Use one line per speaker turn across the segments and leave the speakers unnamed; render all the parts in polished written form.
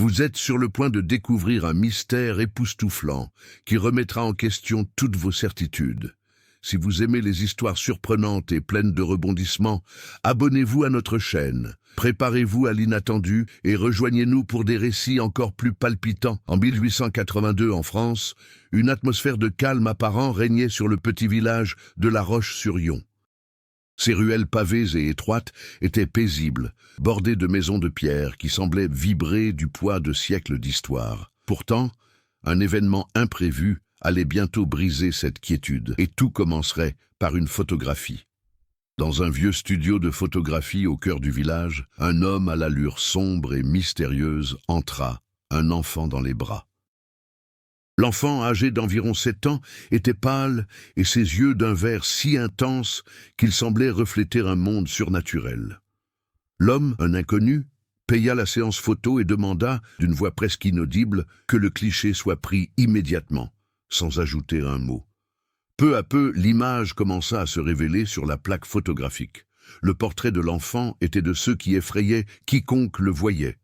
Vous êtes sur le point de découvrir un mystère époustouflant qui remettra en question toutes vos certitudes. Si vous aimez les histoires surprenantes et pleines de rebondissements, abonnez-vous à notre chaîne. Préparez-vous à l'inattendu et rejoignez-nous pour des récits encore plus palpitants. En 1882, en France, une atmosphère de calme apparent régnait sur le petit village de La Roche-sur-Yon. Ses ruelles pavées et étroites étaient paisibles, bordées de maisons de pierre qui semblaient vibrer du poids de siècles d'histoire. Pourtant, un événement imprévu allait bientôt briser cette quiétude, et tout commencerait par une photographie. Dans un vieux studio de photographie au cœur du village, un homme à l'allure sombre et mystérieuse entra, un enfant dans les bras. L'enfant, âgé d'environ 7 ans, était pâle et ses yeux d'un vert si intense qu'il semblait refléter un monde surnaturel. L'homme, un inconnu, paya la séance photo et demanda, d'une voix presque inaudible, que le cliché soit pris immédiatement, sans ajouter un mot. Peu à peu, l'image commença à se révéler sur la plaque photographique. Le portrait de l'enfant était de ceux qui effrayaient quiconque le voyait.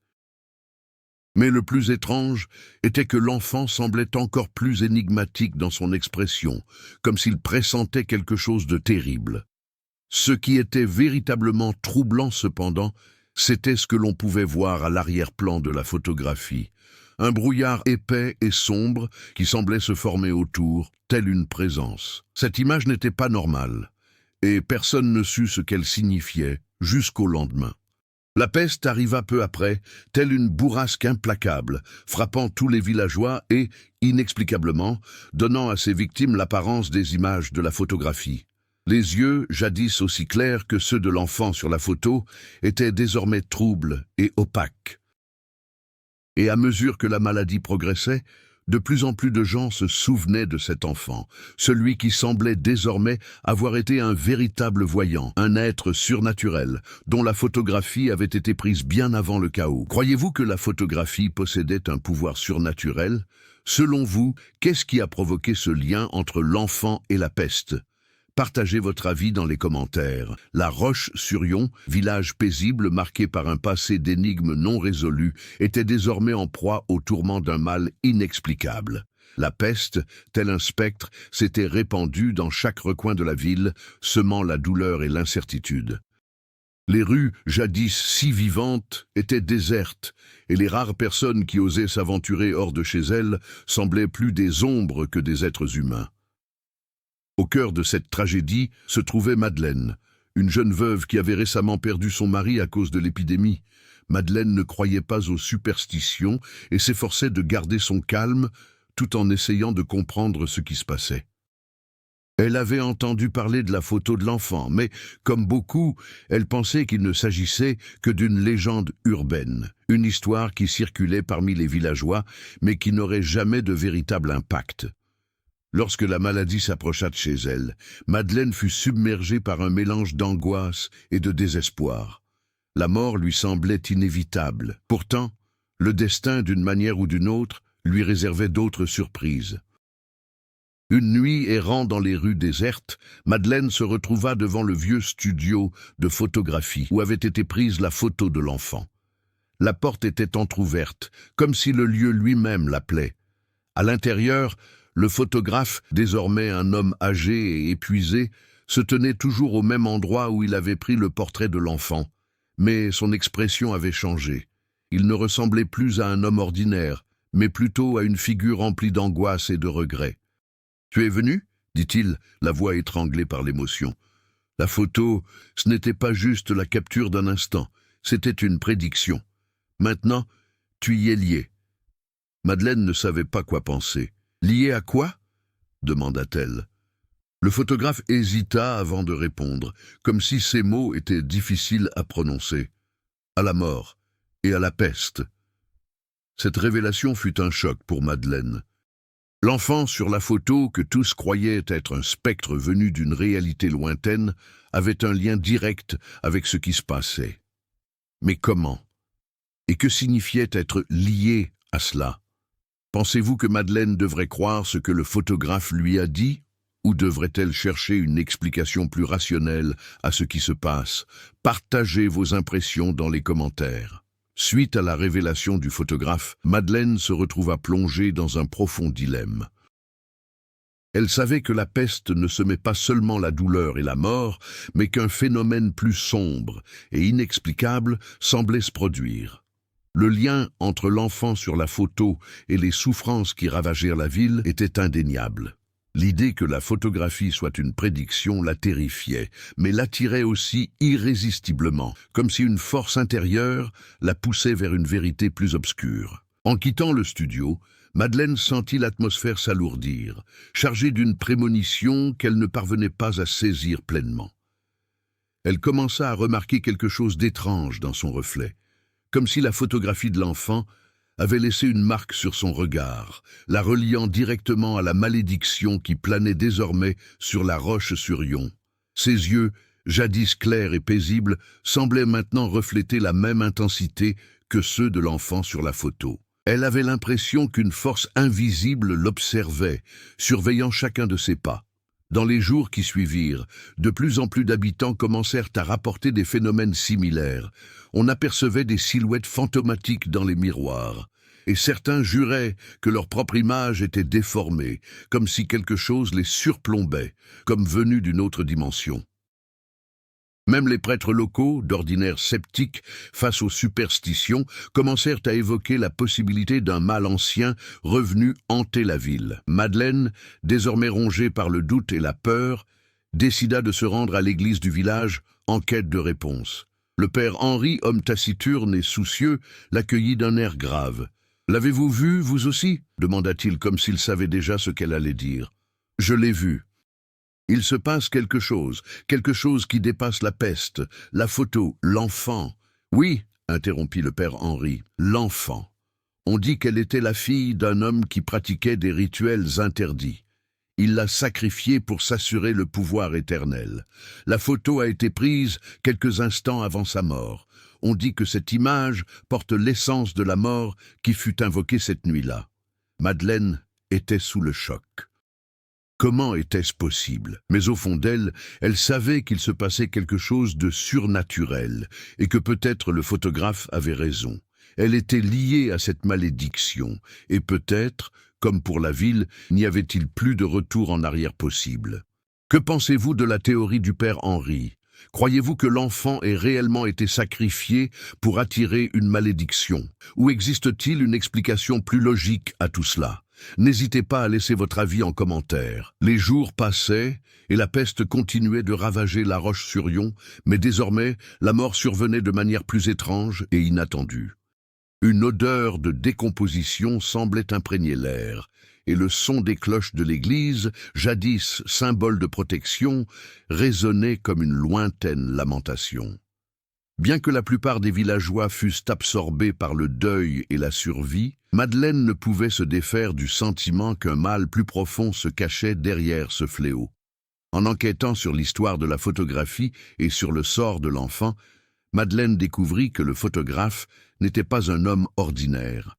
Mais le plus étrange était que l'enfant semblait encore plus énigmatique dans son expression, comme s'il pressentait quelque chose de terrible. Ce qui était véritablement troublant cependant, c'était ce que l'on pouvait voir à l'arrière-plan de la photographie. Un brouillard épais et sombre qui semblait se former autour, telle une présence. Cette image n'était pas normale, et personne ne sut ce qu'elle signifiait jusqu'au lendemain. La peste arriva peu après, telle une bourrasque implacable, frappant tous les villageois et, inexplicablement, donnant à ses victimes l'apparence des images de la photographie. Les yeux, jadis aussi clairs que ceux de l'enfant sur la photo, étaient désormais troubles et opaques. Et à mesure que la maladie progressait, de plus en plus de gens se souvenaient de cet enfant, celui qui semblait désormais avoir été un véritable voyant, un être surnaturel, dont la photographie avait été prise bien avant le chaos. Croyez-vous que la photographie possédait un pouvoir surnaturel? Selon vous, qu'est-ce qui a provoqué ce lien entre l'enfant et la peste? Partagez votre avis dans les commentaires. La Roche-sur-Yon, village paisible marqué par un passé d'énigmes non résolues, était désormais en proie au tourment d'un mal inexplicable. La peste, tel un spectre, s'était répandue dans chaque recoin de la ville, semant la douleur et l'incertitude. Les rues, jadis si vivantes, étaient désertes, et les rares personnes qui osaient s'aventurer hors de chez elles semblaient plus des ombres que des êtres humains. Au cœur de cette tragédie se trouvait Madeleine, une jeune veuve qui avait récemment perdu son mari à cause de l'épidémie. Madeleine ne croyait pas aux superstitions et s'efforçait de garder son calme tout en essayant de comprendre ce qui se passait. Elle avait entendu parler de la photo de l'enfant, mais, comme beaucoup, elle pensait qu'il ne s'agissait que d'une légende urbaine, une histoire qui circulait parmi les villageois, mais qui n'aurait jamais de véritable impact. Lorsque la maladie s'approcha de chez elle, Madeleine fut submergée par un mélange d'angoisse et de désespoir. La mort lui semblait inévitable. Pourtant, le destin, d'une manière ou d'une autre, lui réservait d'autres surprises. Une nuit, errant dans les rues désertes, Madeleine se retrouva devant le vieux studio de photographie où avait été prise la photo de l'enfant. La porte était entr'ouverte, comme si le lieu lui-même l'appelait. À l'intérieur, le photographe, désormais un homme âgé et épuisé, se tenait toujours au même endroit où il avait pris le portrait de l'enfant. Mais son expression avait changé. Il ne ressemblait plus à un homme ordinaire, mais plutôt à une figure remplie d'angoisse et de regret. « Tu es venu ?» dit-il, la voix étranglée par l'émotion. La photo, ce n'était pas juste la capture d'un instant, c'était une prédiction. Maintenant, tu y es lié. Madeleine ne savait pas quoi penser. Lié à quoi? Demanda-t-elle. Le photographe hésita avant de répondre, comme si ces mots étaient difficiles à prononcer. À la mort et à la peste. Cette révélation fut un choc pour Madeleine. L'enfant sur la photo, que tous croyaient être un spectre venu d'une réalité lointaine, avait un lien direct avec ce qui se passait. Mais comment? Et que signifiait être lié à cela? Pensez-vous que Madeleine devrait croire ce que le photographe lui a dit? Ou devrait-elle chercher une explication plus rationnelle à ce qui se passe? Partagez vos impressions dans les commentaires. Suite à la révélation du photographe, Madeleine se retrouva plongée dans un profond dilemme. Elle savait que la peste ne semait pas seulement la douleur et la mort, mais qu'un phénomène plus sombre et inexplicable semblait se produire. Le lien entre l'enfant sur la photo et les souffrances qui ravagèrent la ville était indéniable. L'idée que la photographie soit une prédiction la terrifiait, mais l'attirait aussi irrésistiblement, comme si une force intérieure la poussait vers une vérité plus obscure. En quittant le studio, Madeleine sentit l'atmosphère s'alourdir, chargée d'une prémonition qu'elle ne parvenait pas à saisir pleinement. Elle commença à remarquer quelque chose d'étrange dans son reflet, comme si la photographie de l'enfant avait laissé une marque sur son regard, la reliant directement à la malédiction qui planait désormais sur la Roche-sur-Yon. Ses yeux, jadis clairs et paisibles, semblaient maintenant refléter la même intensité que ceux de l'enfant sur la photo. Elle avait l'impression qu'une force invisible l'observait, surveillant chacun de ses pas. Dans les jours qui suivirent, de plus en plus d'habitants commencèrent à rapporter des phénomènes similaires. On apercevait des silhouettes fantomatiques dans les miroirs, et certains juraient que leur propre image était déformée, comme si quelque chose les surplombait, comme venu d'une autre dimension. Même les prêtres locaux, d'ordinaire sceptiques face aux superstitions, commencèrent à évoquer la possibilité d'un mal ancien revenu hanter la ville. Madeleine, désormais rongée par le doute et la peur, décida de se rendre à l'église du village en quête de réponse. Le père Henri, homme taciturne et soucieux, l'accueillit d'un air grave. « L'avez-vous vu, vous aussi » demanda-t-il comme s'il savait déjà ce qu'elle allait dire. « Je l'ai vu. Il se passe quelque chose qui dépasse la peste, la photo, l'enfant. »« Oui, » interrompit le père Henri, « l'enfant. On dit qu'elle était la fille d'un homme qui pratiquait des rituels interdits. Il l'a sacrifiée pour s'assurer le pouvoir éternel. La photo a été prise quelques instants avant sa mort. On dit que cette image porte l'essence de la mort qui fut invoquée cette nuit-là. » Madeleine était sous le choc. Comment était-ce possible? Mais au fond d'elle, elle savait qu'il se passait quelque chose de surnaturel et que peut-être le photographe avait raison. Elle était liée à cette malédiction et peut-être, comme pour la ville, n'y avait-il plus de retour en arrière possible. Que pensez-vous de la théorie du père Henri? Croyez-vous que l'enfant ait réellement été sacrifié pour attirer une malédiction? Ou existe-t-il une explication plus logique à tout cela? N'hésitez pas à laisser votre avis en commentaire. Les jours passaient et la peste continuait de ravager la Roche-sur-Yon, mais désormais, la mort survenait de manière plus étrange et inattendue. Une odeur de décomposition semblait imprégner l'air, et le son des cloches de l'église, jadis symbole de protection, résonnait comme une lointaine lamentation. Bien que la plupart des villageois fussent absorbés par le deuil et la survie, Madeleine ne pouvait se défaire du sentiment qu'un mal plus profond se cachait derrière ce fléau. En enquêtant sur l'histoire de la photographie et sur le sort de l'enfant, Madeleine découvrit que le photographe n'était pas un homme ordinaire.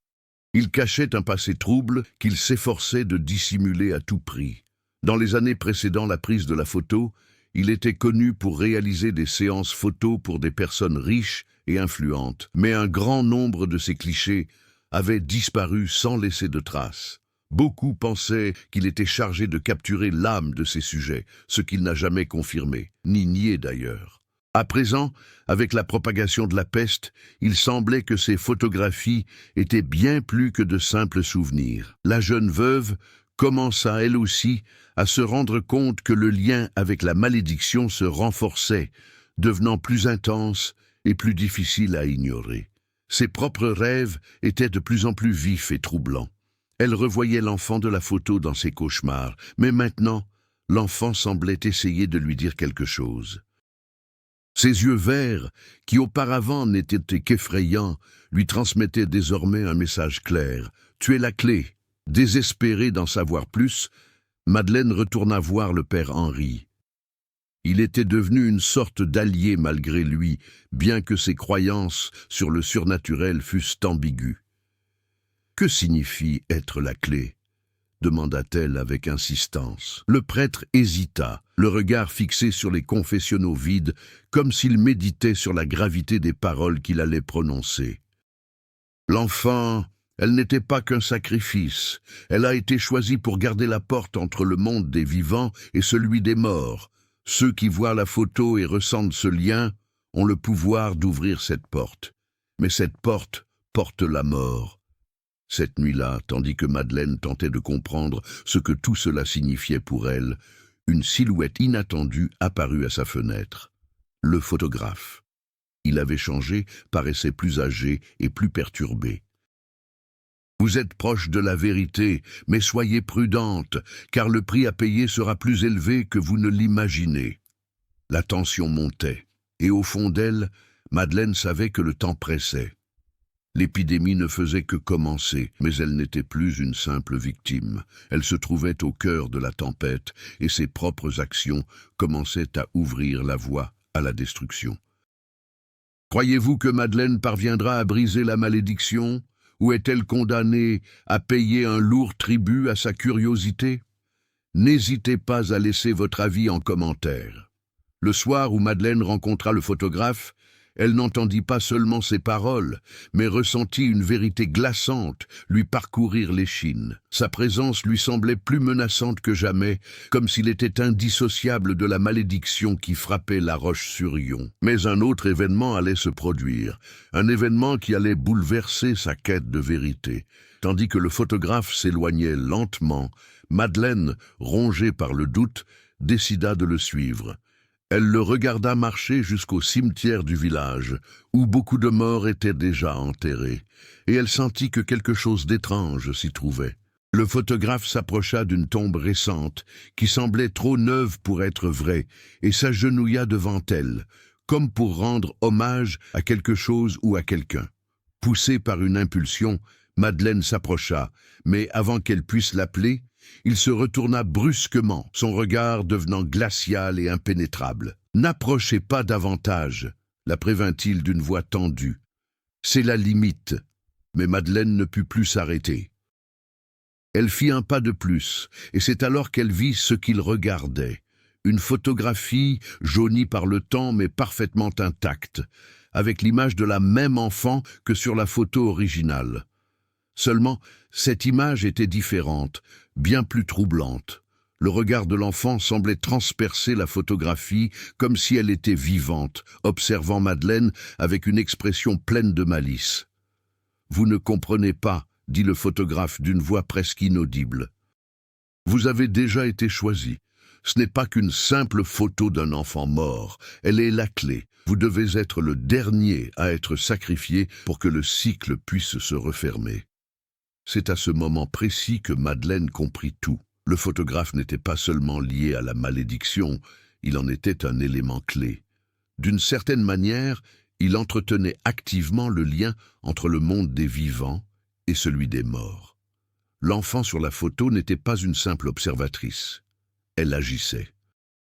Il cachait un passé trouble qu'il s'efforçait de dissimuler à tout prix. Dans les années précédant la prise de la photo, il était connu pour réaliser des séances photos pour des personnes riches et influentes, mais un grand nombre de ces clichés avaient disparu sans laisser de traces. Beaucoup pensaient qu'il était chargé de capturer l'âme de ces sujets, ce qu'il n'a jamais confirmé, ni nié d'ailleurs. À présent, avec la propagation de la peste, il semblait que ces photographies étaient bien plus que de simples souvenirs. La jeune veuve commença elle aussi à se rendre compte que le lien avec la malédiction se renforçait, devenant plus intense et plus difficile à ignorer. Ses propres rêves étaient de plus en plus vifs et troublants. Elle revoyait l'enfant de la photo dans ses cauchemars, mais maintenant, l'enfant semblait essayer de lui dire quelque chose. Ses yeux verts, qui auparavant n'étaient qu'effrayants, lui transmettaient désormais un message clair. « Tu es la clé !» Désespérée d'en savoir plus, Madeleine retourna voir le père Henri. Il était devenu une sorte d'allié malgré lui, bien que ses croyances sur le surnaturel fussent ambiguës. « Que signifie être la clé ?» demanda-t-elle avec insistance. Le prêtre hésita, le regard fixé sur les confessionnaux vides, comme s'il méditait sur la gravité des paroles qu'il allait prononcer. L'enfant, elle n'était pas qu'un sacrifice. Elle a été choisie pour garder la porte entre le monde des vivants et celui des morts. Ceux qui voient la photo et ressentent ce lien ont le pouvoir d'ouvrir cette porte. Mais cette porte porte la mort. Cette nuit-là, tandis que Madeleine tentait de comprendre ce que tout cela signifiait pour elle, une silhouette inattendue apparut à sa fenêtre. Le photographe. Il avait changé, paraissait plus âgé et plus perturbé. « Vous êtes proche de la vérité, mais soyez prudente, car le prix à payer sera plus élevé que vous ne l'imaginez. » La tension montait, et au fond d'elle, Madeleine savait que le temps pressait. L'épidémie ne faisait que commencer, mais elle n'était plus une simple victime. Elle se trouvait au cœur de la tempête, et ses propres actions commençaient à ouvrir la voie à la destruction. Croyez-vous que Madeleine parviendra à briser la malédiction, ou est-elle condamnée à payer un lourd tribut à sa curiosité? N'hésitez pas à laisser votre avis en commentaire. Le soir où Madeleine rencontra le photographe, elle n'entendit pas seulement ses paroles, mais ressentit une vérité glaçante lui parcourir l'échine. Sa présence lui semblait plus menaçante que jamais, comme s'il était indissociable de la malédiction qui frappait la Roche-sur-Yon. Mais un autre événement allait se produire, un événement qui allait bouleverser sa quête de vérité. Tandis que le photographe s'éloignait lentement, Madeleine, rongée par le doute, décida de le suivre. Elle le regarda marcher jusqu'au cimetière du village, où beaucoup de morts étaient déjà enterrés, et elle sentit que quelque chose d'étrange s'y trouvait. Le photographe s'approcha d'une tombe récente, qui semblait trop neuve pour être vraie, et s'agenouilla devant elle, comme pour rendre hommage à quelque chose ou à quelqu'un. Poussée par une impulsion, Madeleine s'approcha, mais avant qu'elle puisse l'appeler, il se retourna brusquement, son regard devenant glacial et impénétrable. « N'approchez pas davantage », la prévint-il d'une voix tendue. « C'est la limite. » Mais Madeleine ne put plus s'arrêter. Elle fit un pas de plus, et c'est alors qu'elle vit ce qu'il regardait. Une photographie jaunie par le temps mais parfaitement intacte, avec l'image de la même enfant que sur la photo originale. Seulement, cette image était différente, bien plus troublante. Le regard de l'enfant semblait transpercer la photographie comme si elle était vivante, observant Madeleine avec une expression pleine de malice. « Vous ne comprenez pas, » dit le photographe d'une voix presque inaudible. « Vous avez déjà été choisi. Ce n'est pas qu'une simple photo d'un enfant mort, elle est la clé. Vous devez être le dernier à être sacrifié pour que le cycle puisse se refermer. » C'est à ce moment précis que Madeleine comprit tout. Le photographe n'était pas seulement lié à la malédiction, il en était un élément clé. D'une certaine manière, il entretenait activement le lien entre le monde des vivants et celui des morts. L'enfant sur la photo n'était pas une simple observatrice. Elle agissait.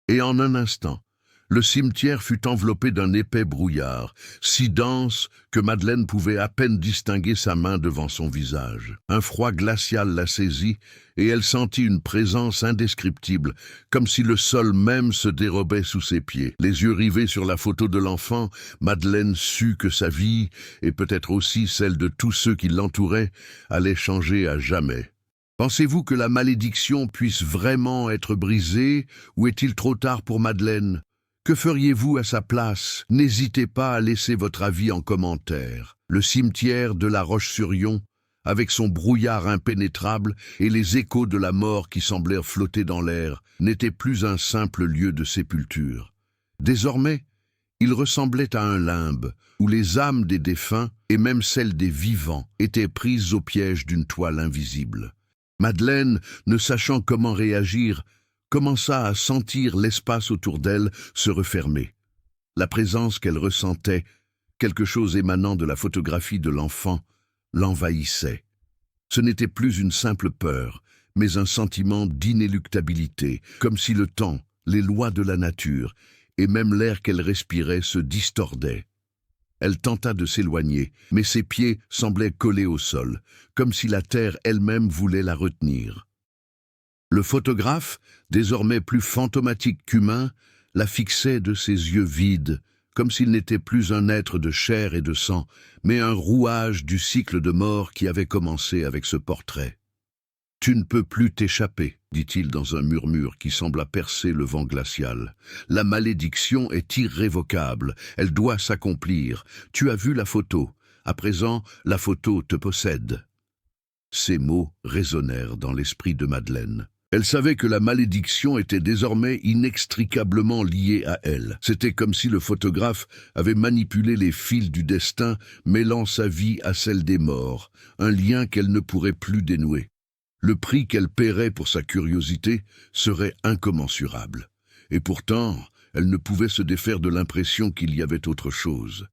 Et en un instant, le cimetière fut enveloppé d'un épais brouillard, si dense que Madeleine pouvait à peine distinguer sa main devant son visage. Un froid glacial la saisit, et elle sentit une présence indescriptible, comme si le sol même se dérobait sous ses pieds. Les yeux rivés sur la photo de l'enfant, Madeleine sut que sa vie, et peut-être aussi celle de tous ceux qui l'entouraient, allait changer à jamais. Pensez-vous que la malédiction puisse vraiment être brisée, ou est-il trop tard pour Madeleine ? Que feriez-vous à sa place? N'hésitez pas à laisser votre avis en commentaire. Le cimetière de la Roche-sur-Yon, avec son brouillard impénétrable et les échos de la mort qui semblèrent flotter dans l'air, n'était plus un simple lieu de sépulture. Désormais, il ressemblait à un limbe, où les âmes des défunts, et même celles des vivants, étaient prises au piège d'une toile invisible. Madeleine, ne sachant comment réagir, commença à sentir l'espace autour d'elle se refermer. La présence qu'elle ressentait, quelque chose émanant de la photographie de l'enfant, l'envahissait. Ce n'était plus une simple peur, mais un sentiment d'inéluctabilité, comme si le temps, les lois de la nature, et même l'air qu'elle respirait se distordaient. Elle tenta de s'éloigner, mais ses pieds semblaient collés au sol, comme si la terre elle-même voulait la retenir. Le photographe, désormais plus fantomatique qu'humain, la fixait de ses yeux vides, comme s'il n'était plus un être de chair et de sang, mais un rouage du cycle de mort qui avait commencé avec ce portrait. « Tu ne peux plus t'échapper, dit-il dans un murmure qui sembla percer le vent glacial. La malédiction est irrévocable, elle doit s'accomplir. Tu as vu la photo, à présent la photo te possède. » Ces mots résonnèrent dans l'esprit de Madeleine. Elle savait que la malédiction était désormais inextricablement liée à elle. C'était comme si le photographe avait manipulé les fils du destin, mêlant sa vie à celle des morts, un lien qu'elle ne pourrait plus dénouer. Le prix qu'elle paierait pour sa curiosité serait incommensurable. Et pourtant, elle ne pouvait se défaire de l'impression qu'il y avait autre chose.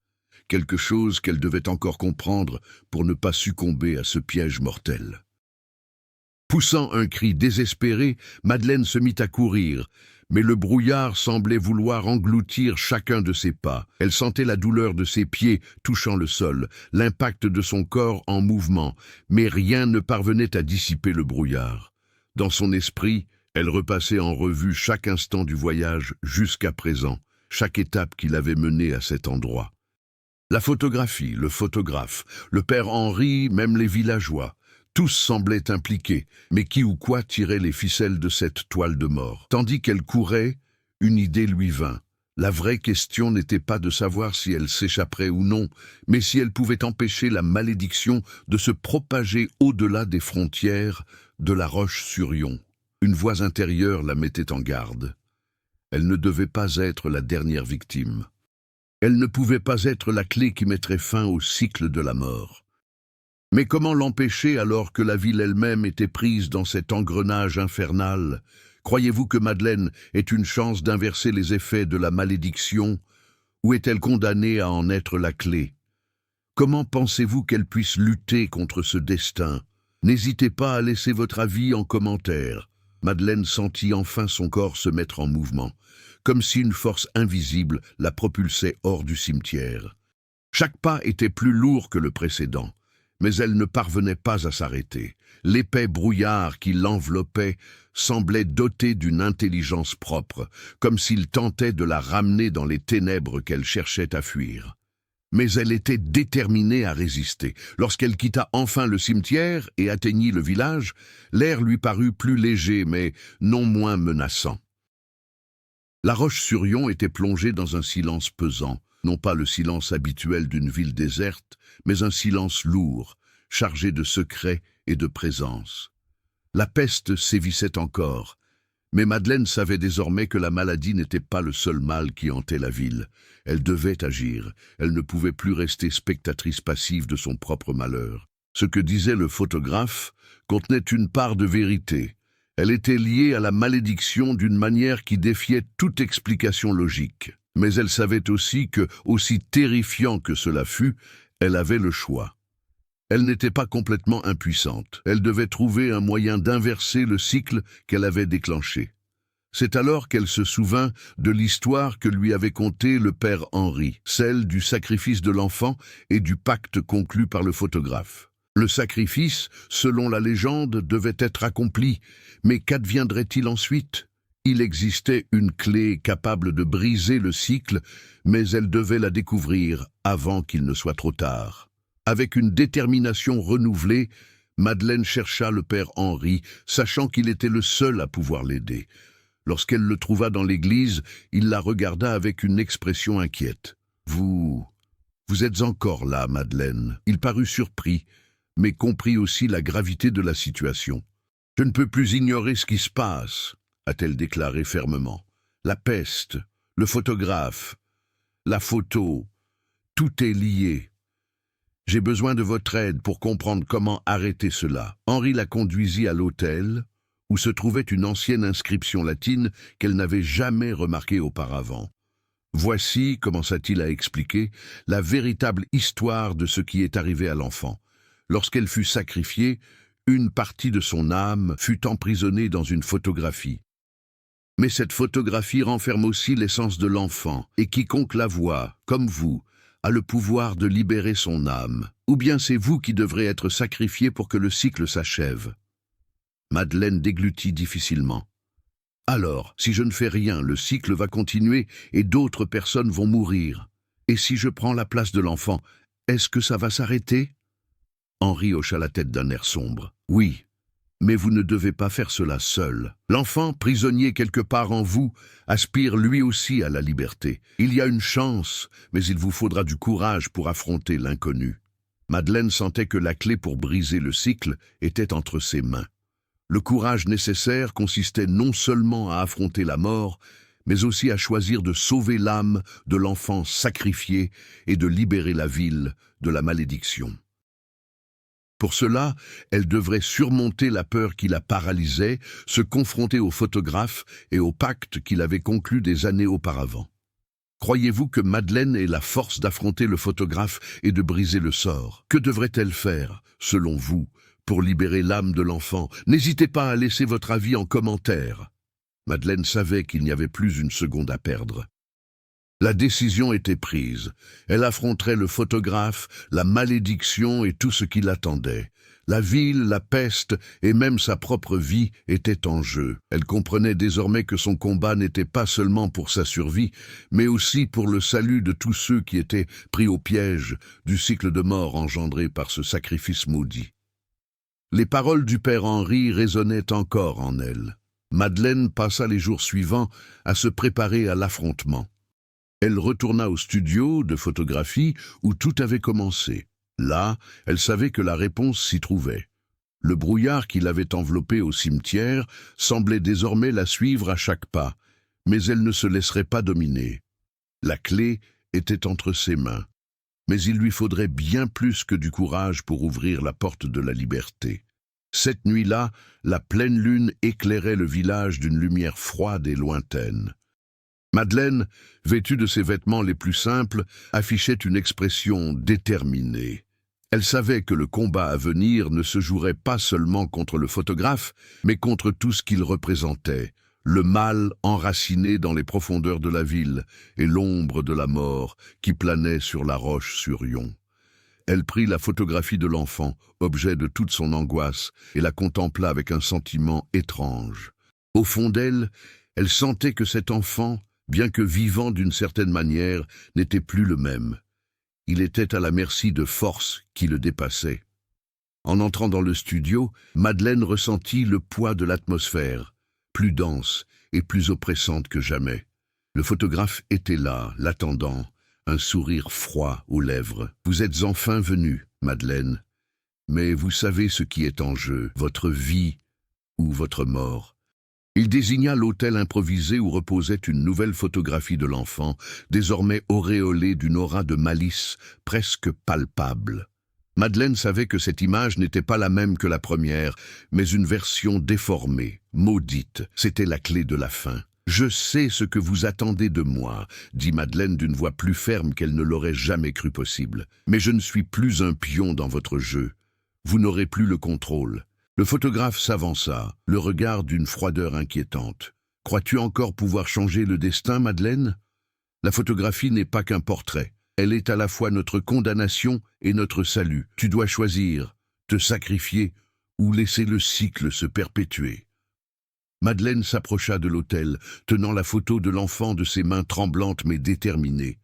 Quelque chose qu'elle devait encore comprendre pour ne pas succomber à ce piège mortel. Poussant un cri désespéré, Madeleine se mit à courir, mais le brouillard semblait vouloir engloutir chacun de ses pas. Elle sentait la douleur de ses pieds touchant le sol, l'impact de son corps en mouvement, mais rien ne parvenait à dissiper le brouillard. Dans son esprit, elle repassait en revue chaque instant du voyage jusqu'à présent, chaque étape qui l'avait menée à cet endroit. La photographie, le photographe, le père Henri, même les villageois, tous semblaient impliqués, mais qui ou quoi tirait les ficelles de cette toile de mort. Tandis qu'elle courait, une idée lui vint. La vraie question n'était pas de savoir si elle s'échapperait ou non, mais si elle pouvait empêcher la malédiction de se propager au-delà des frontières de la Roche-sur-Yon. Une voix intérieure la mettait en garde. Elle ne devait pas être la dernière victime. Elle ne pouvait pas être la clé qui mettrait fin au cycle de la mort. Mais comment l'empêcher alors que la ville elle-même était prise dans cet engrenage infernal? Croyez-vous que Madeleine ait une chance d'inverser les effets de la malédiction, ou est-elle condamnée à en être la clé? Comment pensez-vous qu'elle puisse lutter contre ce destin? N'hésitez pas à laisser votre avis en commentaire. Madeleine sentit enfin son corps se mettre en mouvement, comme si une force invisible la propulsait hors du cimetière. Chaque pas était plus lourd que le précédent. Mais elle ne parvenait pas à s'arrêter. L'épais brouillard qui l'enveloppait semblait doté d'une intelligence propre, comme s'il tentait de la ramener dans les ténèbres qu'elle cherchait à fuir. Mais elle était déterminée à résister. Lorsqu'elle quitta enfin le cimetière et atteignit le village, l'air lui parut plus léger, mais non moins menaçant. La Roche-sur-Yon était plongée dans un silence pesant. Non pas le silence habituel d'une ville déserte, mais un silence lourd, chargé de secrets et de présence. La peste sévissait encore, mais Madeleine savait désormais que la maladie n'était pas le seul mal qui hantait la ville. Elle devait agir, elle ne pouvait plus rester spectatrice passive de son propre malheur. Ce que disait le photographe contenait une part de vérité. Elle était liée à la malédiction d'une manière qui défiait toute explication logique. Mais elle savait aussi que, aussi terrifiant que cela fût, elle avait le choix. Elle n'était pas complètement impuissante. Elle devait trouver un moyen d'inverser le cycle qu'elle avait déclenché. C'est alors qu'elle se souvint de l'histoire que lui avait contée le père Henri, celle du sacrifice de l'enfant et du pacte conclu par le photographe. Le sacrifice, selon la légende, devait être accompli, mais qu'adviendrait-il ensuite ? Il existait une clé capable de briser le cycle, mais elle devait la découvrir avant qu'il ne soit trop tard. Avec une détermination renouvelée, Madeleine chercha le père Henri, sachant qu'il était le seul à pouvoir l'aider. Lorsqu'elle le trouva dans l'église, il la regarda avec une expression inquiète. « Vous êtes encore là, Madeleine ?» Il parut surpris, mais comprit aussi la gravité de la situation. « Je ne peux plus ignorer ce qui se passe », a-t-elle déclaré fermement. La peste, le photographe, la photo, tout est lié. J'ai besoin de votre aide pour comprendre comment arrêter cela. Henri la conduisit à l'autel, où se trouvait une ancienne inscription latine qu'elle n'avait jamais remarquée auparavant. Voici, commença-t-il à expliquer, la véritable histoire de ce qui est arrivé à l'enfant. Lorsqu'elle fut sacrifiée, une partie de son âme fut emprisonnée dans une photographie. Mais cette photographie renferme aussi l'essence de l'enfant, et quiconque la voit, comme vous, a le pouvoir de libérer son âme. Ou bien c'est vous qui devrez être sacrifié pour que le cycle s'achève. Madeleine déglutit difficilement. Alors, si je ne fais rien, le cycle va continuer et d'autres personnes vont mourir. Et si je prends la place de l'enfant, est-ce que ça va s'arrêter? Henri hocha la tête d'un air sombre. Oui, mais vous ne devez pas faire cela seul. L'enfant, prisonnier quelque part en vous, aspire lui aussi à la liberté. Il y a une chance, mais il vous faudra du courage pour affronter l'inconnu. Madeleine sentait que la clé pour briser le cycle était entre ses mains. Le courage nécessaire consistait non seulement à affronter la mort, mais aussi à choisir de sauver l'âme de l'enfant sacrifié et de libérer la ville de la malédiction. Pour cela, elle devrait surmonter la peur qui la paralysait, se confronter au photographe et au pacte qu'il avait conclu des années auparavant. Croyez-vous que Madeleine ait la force d'affronter le photographe et de briser le sort? Que devrait-elle faire, selon vous, pour libérer l'âme de l'enfant? N'hésitez pas à laisser votre avis en commentaire. Madeleine savait qu'il n'y avait plus une seconde à perdre. La décision était prise. Elle affronterait le photographe, la malédiction et tout ce qui l'attendait. La ville, la peste et même sa propre vie étaient en jeu. Elle comprenait désormais que son combat n'était pas seulement pour sa survie, mais aussi pour le salut de tous ceux qui étaient pris au piège du cycle de mort engendré par ce sacrifice maudit. Les paroles du père Henri résonnaient encore en elle. Madeleine passa les jours suivants à se préparer à l'affrontement. Elle retourna au studio de photographie où tout avait commencé. Là, elle savait que la réponse s'y trouvait. Le brouillard qui l'avait enveloppée au cimetière semblait désormais la suivre à chaque pas, mais elle ne se laisserait pas dominer. La clé était entre ses mains, mais il lui faudrait bien plus que du courage pour ouvrir la porte de la liberté. Cette nuit-là, la pleine lune éclairait le village d'une lumière froide et lointaine. Madeleine, vêtue de ses vêtements les plus simples, affichait une expression déterminée. Elle savait que le combat à venir ne se jouerait pas seulement contre le photographe, mais contre tout ce qu'il représentait, le mal enraciné dans les profondeurs de la ville et l'ombre de la mort qui planait sur la Roche-sur-Yon. Elle prit la photographie de l'enfant, objet de toute son angoisse, et la contempla avec un sentiment étrange. Au fond d'elle, elle sentait que cet enfant, bien que vivant d'une certaine manière, n'était plus le même. Il était à la merci de forces qui le dépassaient. En entrant dans le studio, Madeleine ressentit le poids de l'atmosphère, plus dense et plus oppressante que jamais. Le photographe était là, l'attendant, un sourire froid aux lèvres. « Vous êtes enfin venue, Madeleine, mais vous savez ce qui est en jeu, votre vie ou votre mort. » Il désigna l'autel improvisé où reposait une nouvelle photographie de l'enfant, désormais auréolée d'une aura de malice presque palpable. Madeleine savait que cette image n'était pas la même que la première, mais une version déformée, maudite. C'était la clé de la fin. « Je sais ce que vous attendez de moi », dit Madeleine d'une voix plus ferme qu'elle ne l'aurait jamais cru possible. « Mais je ne suis plus un pion dans votre jeu. Vous n'aurez plus le contrôle. » Le photographe s'avança, le regard d'une froideur inquiétante. « Crois-tu encore pouvoir changer le destin, Madeleine? La photographie n'est pas qu'un portrait. Elle est à la fois notre condamnation et notre salut. Tu dois choisir, te sacrifier ou laisser le cycle se perpétuer. » Madeleine s'approcha de l'autel, tenant la photo de l'enfant de ses mains tremblantes mais déterminées.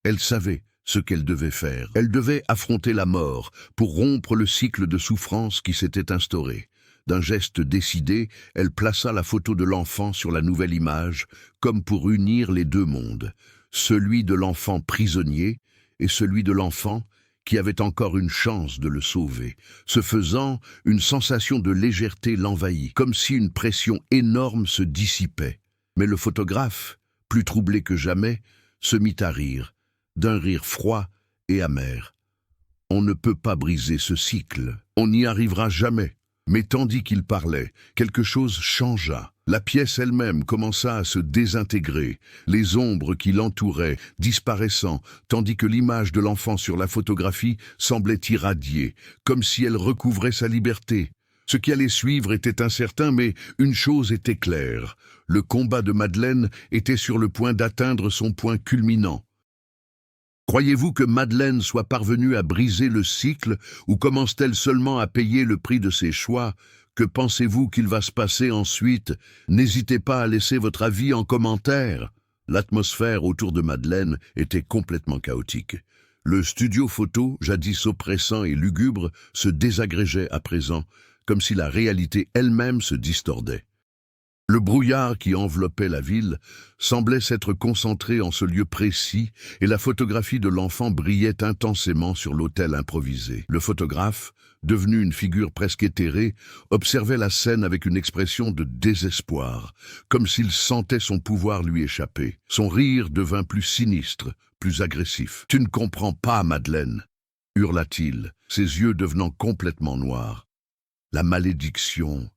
Elle savait ce qu'elle devait faire. Elle devait affronter la mort pour rompre le cycle de souffrance qui s'était instauré. D'un geste décidé, elle plaça la photo de l'enfant sur la nouvelle image, comme pour unir les deux mondes, celui de l'enfant prisonnier et celui de l'enfant qui avait encore une chance de le sauver. Ce faisant, une sensation de légèreté l'envahit, comme si une pression énorme se dissipait. Mais le photographe, plus troublé que jamais, se mit à rire, d'un rire froid et amer. « On ne peut pas briser ce cycle, on n'y arrivera jamais. » Mais tandis qu'il parlait, quelque chose changea. La pièce elle-même commença à se désintégrer, les ombres qui l'entouraient disparaissant, tandis que l'image de l'enfant sur la photographie semblait irradier, comme si elle recouvrait sa liberté. Ce qui allait suivre était incertain, mais une chose était claire. Le combat de Madeleine était sur le point d'atteindre son point culminant. Croyez-vous que Madeleine soit parvenue à briser le cycle ou commence-t-elle seulement à payer le prix de ses choix? Que pensez-vous qu'il va se passer ensuite? N'hésitez pas à laisser votre avis en commentaire. L'atmosphère autour de Madeleine était complètement chaotique. Le studio photo, jadis oppressant et lugubre, se désagrégeait à présent, comme si la réalité elle-même se distordait. Le brouillard qui enveloppait la ville semblait s'être concentré en ce lieu précis et la photographie de l'enfant brillait intensément sur l'autel improvisé. Le photographe, devenu une figure presque éthérée, observait la scène avec une expression de désespoir, comme s'il sentait son pouvoir lui échapper. Son rire devint plus sinistre, plus agressif. « Tu ne comprends pas, Madeleine !» hurla-t-il, ses yeux devenant complètement noirs. « La malédiction,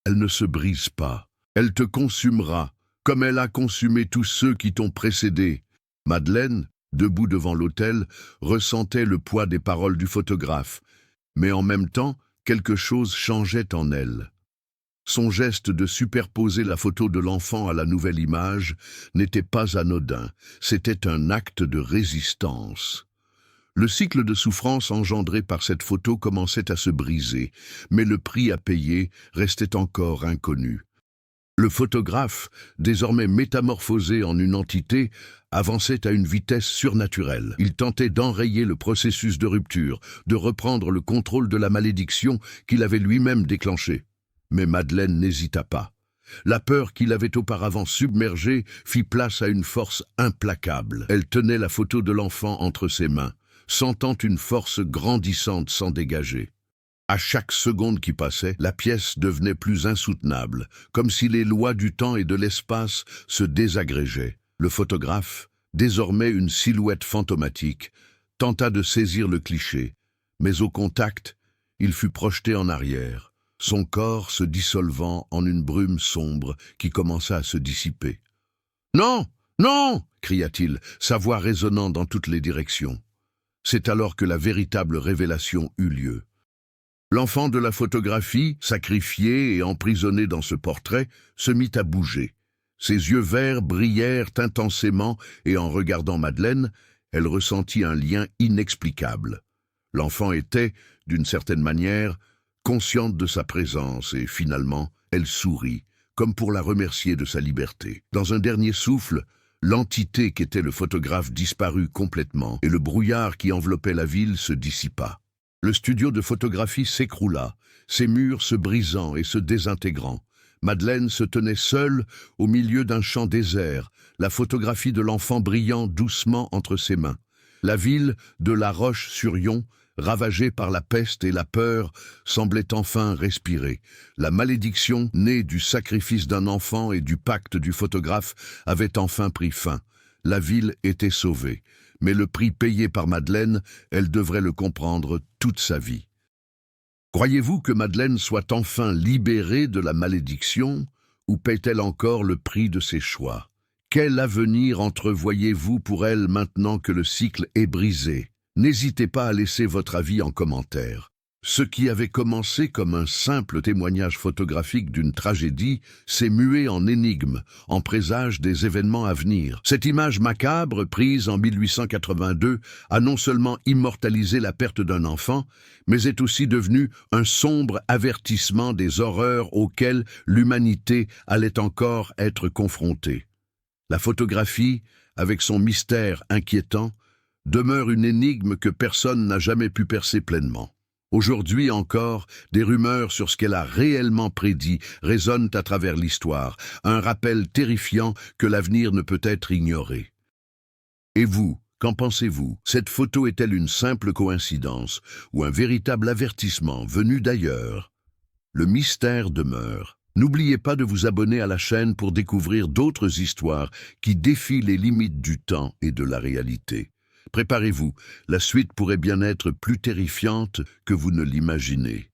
elle ne se brise pas. Elle te consumera, comme elle a consumé tous ceux qui t'ont précédé. » Madeleine, debout devant l'autel, ressentait le poids des paroles du photographe, mais en même temps, quelque chose changeait en elle. Son geste de superposer la photo de l'enfant à la nouvelle image n'était pas anodin, c'était un acte de résistance. Le cycle de souffrance engendré par cette photo commençait à se briser, mais le prix à payer restait encore inconnu. Le photographe, désormais métamorphosé en une entité, avançait à une vitesse surnaturelle. Il tentait d'enrayer le processus de rupture, de reprendre le contrôle de la malédiction qu'il avait lui-même déclenchée. Mais Madeleine n'hésita pas. La peur qui l'avait auparavant submergée fit place à une force implacable. Elle tenait la photo de l'enfant entre ses mains, sentant une force grandissante s'en dégager. À chaque seconde qui passait, la pièce devenait plus insoutenable, comme si les lois du temps et de l'espace se désagrégeaient. Le photographe, désormais une silhouette fantomatique, tenta de saisir le cliché, mais au contact, il fut projeté en arrière, son corps se dissolvant en une brume sombre qui commença à se dissiper. « Non! Non !» cria-t-il, sa voix résonnant dans toutes les directions. C'est alors que la véritable révélation eut lieu. L'enfant de la photographie, sacrifié et emprisonné dans ce portrait, se mit à bouger. Ses yeux verts brillèrent intensément et en regardant Madeleine, elle ressentit un lien inexplicable. L'enfant était, d'une certaine manière, consciente de sa présence et finalement, elle sourit, comme pour la remercier de sa liberté. Dans un dernier souffle, l'entité qu'était le photographe disparut complètement et le brouillard qui enveloppait la ville se dissipa. Le studio de photographie s'écroula, ses murs se brisant et se désintégrant. Madeleine se tenait seule au milieu d'un champ désert, la photographie de l'enfant brillant doucement entre ses mains. La ville de La Roche-sur-Yon, ravagée par la peste et la peur, semblait enfin respirer. La malédiction, née du sacrifice d'un enfant et du pacte du photographe, avait enfin pris fin. La ville était sauvée. Mais le prix payé par Madeleine, elle devrait le comprendre toute sa vie. Croyez-vous que Madeleine soit enfin libérée de la malédiction, ou paie-t-elle encore le prix de ses choix? Quel avenir entrevoyez-vous pour elle maintenant que le cycle est brisé? N'hésitez pas à laisser votre avis en commentaire. Ce qui avait commencé comme un simple témoignage photographique d'une tragédie s'est mué en énigme, en présage des événements à venir. Cette image macabre, prise en 1882, a non seulement immortalisé la perte d'un enfant, mais est aussi devenue un sombre avertissement des horreurs auxquelles l'humanité allait encore être confrontée. La photographie, avec son mystère inquiétant, demeure une énigme que personne n'a jamais pu percer pleinement. Aujourd'hui encore, des rumeurs sur ce qu'elle a réellement prédit résonnent à travers l'histoire, un rappel terrifiant que l'avenir ne peut être ignoré. Et vous, qu'en pensez-vous? Cette photo est-elle une simple coïncidence ou un véritable avertissement venu d'ailleurs? Le mystère demeure. N'oubliez pas de vous abonner à la chaîne pour découvrir d'autres histoires qui défient les limites du temps et de la réalité. Préparez-vous, la suite pourrait bien être plus terrifiante que vous ne l'imaginez.